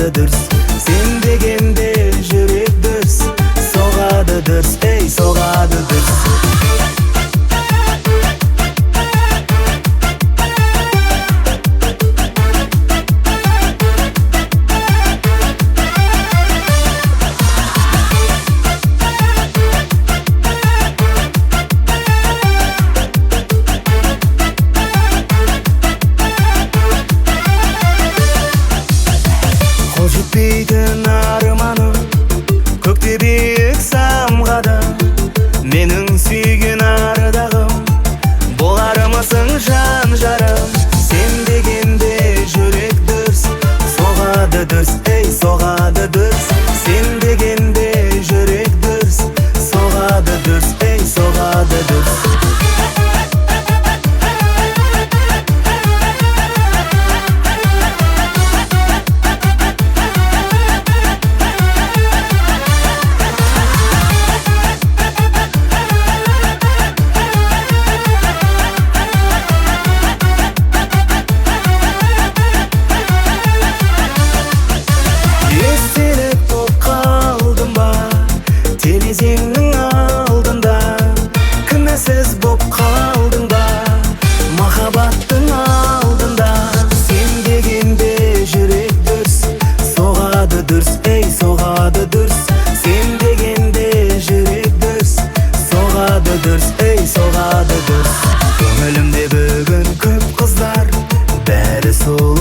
soğadı dürs. Sen degende жүрек дүрс, соғады дүрс, ey soğadı dürs. Қол жетпейтін арманым көкте биік самғады. Менің сүйген ардағым боларымысың жан жарым. Сен дегенде жүрек дүрс, соғады дүрс, ей соғады дүрс. Сен дегенде жүрек дүрс, соғады дүрс, ей соғады дүрс. Естелік боп қалдым ба терезеңнің алдында? Кінәсіз боп қалдың ба махаббаттың алдында? Сен дегенде жүрек дүрс, соғады дүрс, ей соғады дүрс. Сен дегенде жүрек дүрс, соғады дүрс, ей соғады дүрс. Көңілімде бүгін көп қыздар, бәрі сұлу